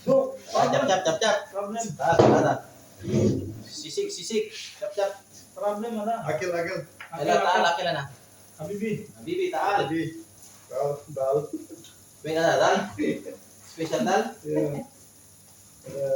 Cap. Problem. Ada. Sisik. Cap. Problem ada. Akil. Ala taal akila na. Habibi. Bibi taal. Jadi, dal. Beda dal. Special dal. Ya.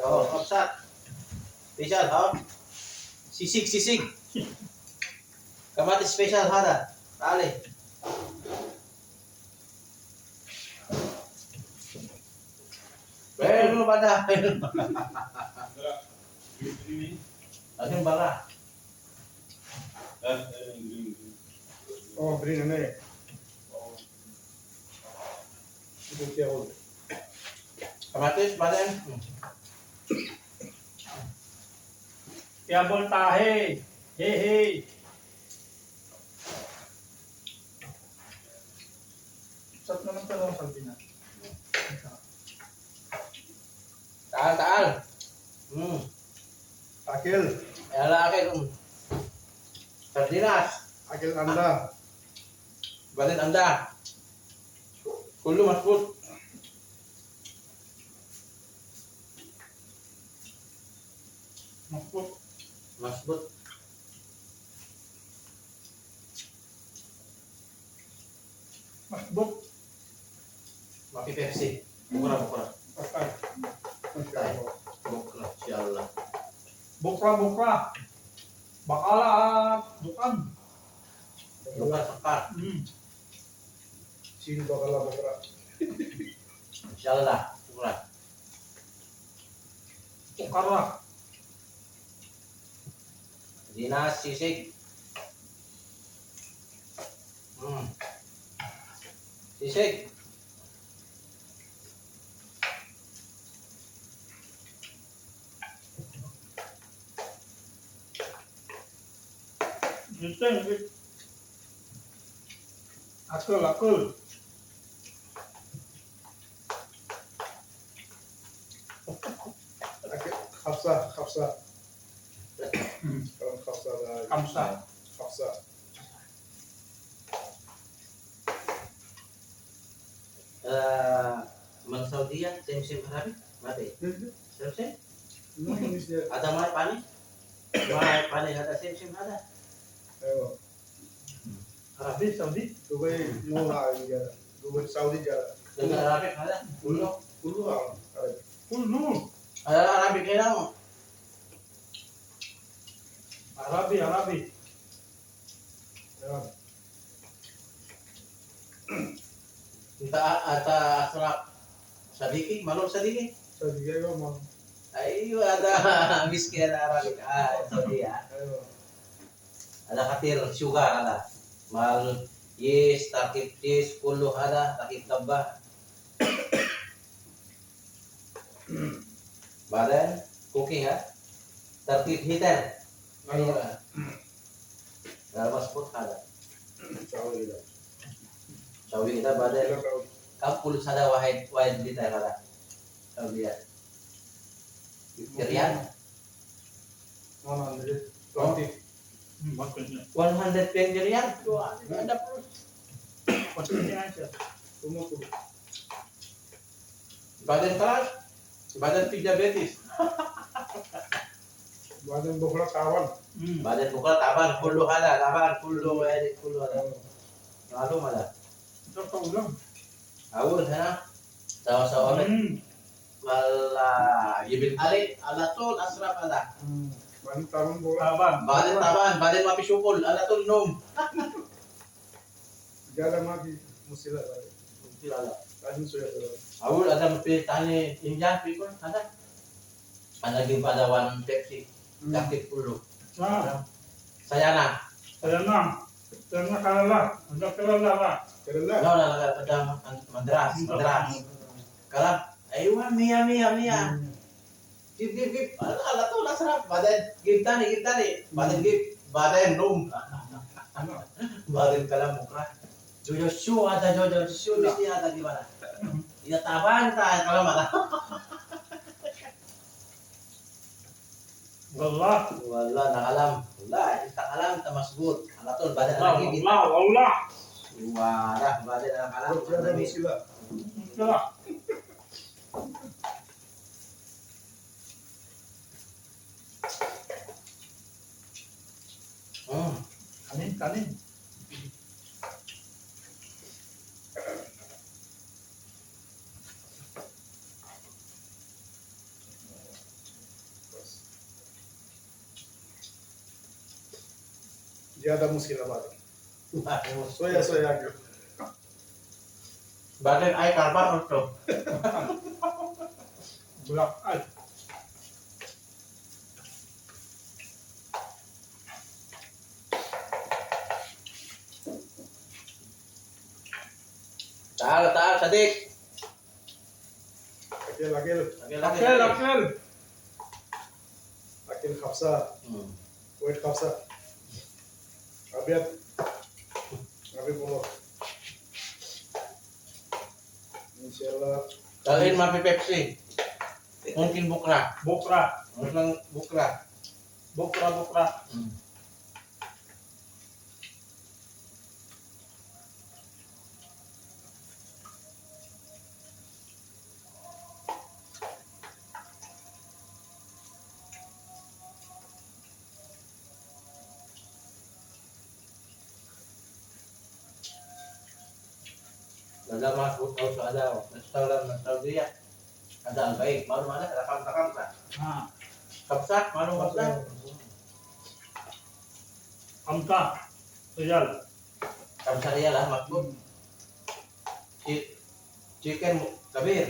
Oh, offset. Special ha. Sisik. Kamatis special hada. Taale. Belum pada. Akin bara. Oh, green ini. Itu jauh. Kamatis badan. Kaya voltahe. Hey. Sat naman ito ang sabi na. Taal. Akil. Ala akin. Sardinas. Akil Anda. Badan anda. Kullu masbut. Masbut. Masbuk. Maki Pepsi. Murah. Okay. Murah. Insyaallah. Bukra. Bakala. Bukan. Murah sekat. Sini bakal bakra. Insyaallah. Murah. Bukara. Dinas sisik. Sisik. Gitu. Akul. Akil Hafsah. Kalau Hafsah lah. Kamsa. Hafsah. Mang Saudi ya, sim Arabi, mati. Sim. Indonesia. Ada mai pani ada sim ada. Ayo. Arabi, Saudi. Dubai mula ya. Dubai Saudi ya. Dengan Arabi ada. Dulu ah. Kullu. Ada Arabi kailan. Arabi. Ya. Kita ata asrap sadiki, malum sadiki. Saudi ya mau. Ayo ada miskin Arabi. Saudi ya. Ayo. Ada katir sugar ada. Mal yes, takip yes, kullu ada, takip tabah. Badan cooking ya. Tertib heater. Ayo. Dalam spot ada. Sawi kita badan kapul sada wahid heater ada. Sawi ya. Kirian Mana ada? 20. 100 penjerian tuh ada plus. Tunggu. Badan keras, badan diabetes. Badan bokla kawan. Badan bukan taban, kullu ada, kullu ada. Lalu mana? Awal sana, sawa-sawa malah Ibn Ali, alatul asraf ada. Badan taban bola. Badan mapi syukul, alatul num. Jalan lagi musila. Mungkin ada. Badan sudah. Awal ada mapi tani India, pikun ada. Ada lagi pada wan Pepsi, sakit puluh. Sayana. Kalala. Kerana No, pada madras. Kalau ayo Mia. Gip. Ala tuh asraf badan gip tani. Badan gip, badan num. Badan kalam mukra. Jojo show mesti ada gimana? Ya taban kalau mana? Wallah. Wallah nakalam. Takalam tamasbut. Alatul badan lagi gitu. Wallah. Warah badan nakalam. jalan musila. Tanin. ज्यादा मुश्किल है बात Baden सोया सोया के ay karpa untuk. Bulak ay. Taal sadik. अकेल अकेल Akel, akel. अकेल खपसा Hmm. Wait खपसा अबियत अभी बोलो इंशाल्लाह Kalian mapi Pepsi. Mungkin bukra. Bokra. Mungkin bukra. Bokra, bokra. Hmm. Dalam masuk kalau ada nostalgia ada al baik baru mana rakam kan Ha. kapsak baru kapsak Amka. Tuyal. kapsak dia lah maksud chicken kabir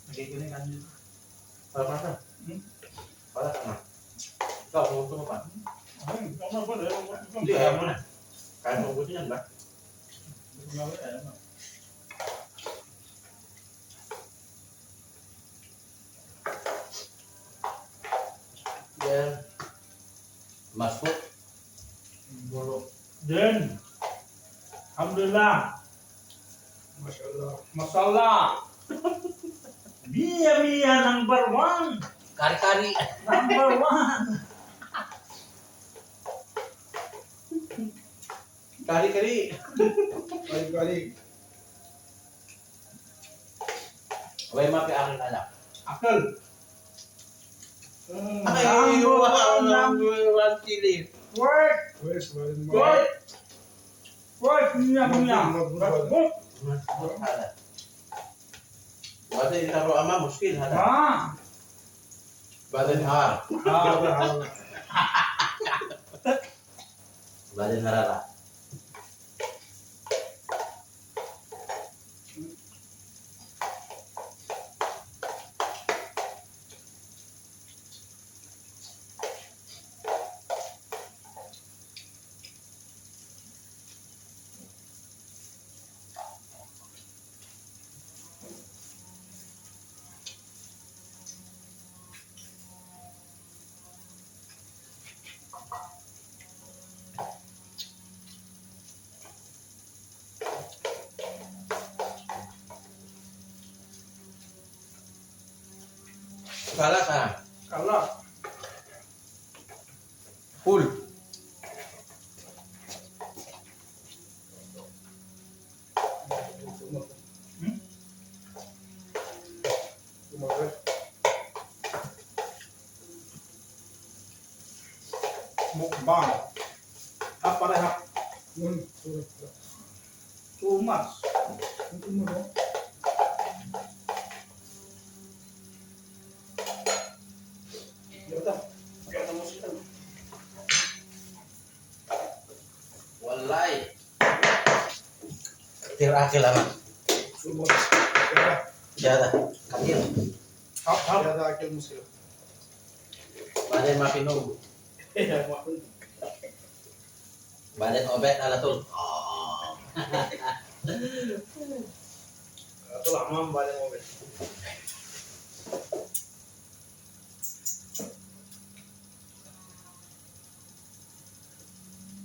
Nakikinig ka dito. kalau mana kalau sama kau mau tuh apa Ay, tama ba? hindi ayaw mo na kaya mo buti yan ba yan masuk Bolo. Then, alhamdulillah, माशाल्लाह masalah. Mia number one. kari-kari Number one. kari-kari बारी बारी Abay mapi aking anak Akal. ay one chili Work. वेस्ट बारी Work. Work. Punya. Work. masuk ada Badan ditaruh ama muskil ada Ah. badan har badan harara salah sana Kalah. full तुम्हारे Mukbang. Apa rehat? Too much. Ya udah, kita musik wallahi terakhir lama semua. jada kecil Hap, hap. Ya ada akil musik. badan mapi nunggu badan obet ala tul Itu lama balik mobil.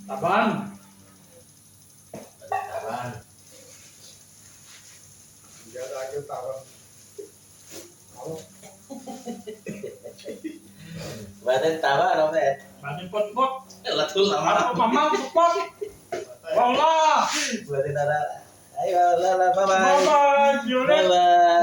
Taban. Taban. Ya ada akil tawar. Badan tawa obet Nanti pot-pot. ala tul lama Apa mama pot? Wallah. badan ada Ayo, bye bye. Bye bye. See you Bye next. bye.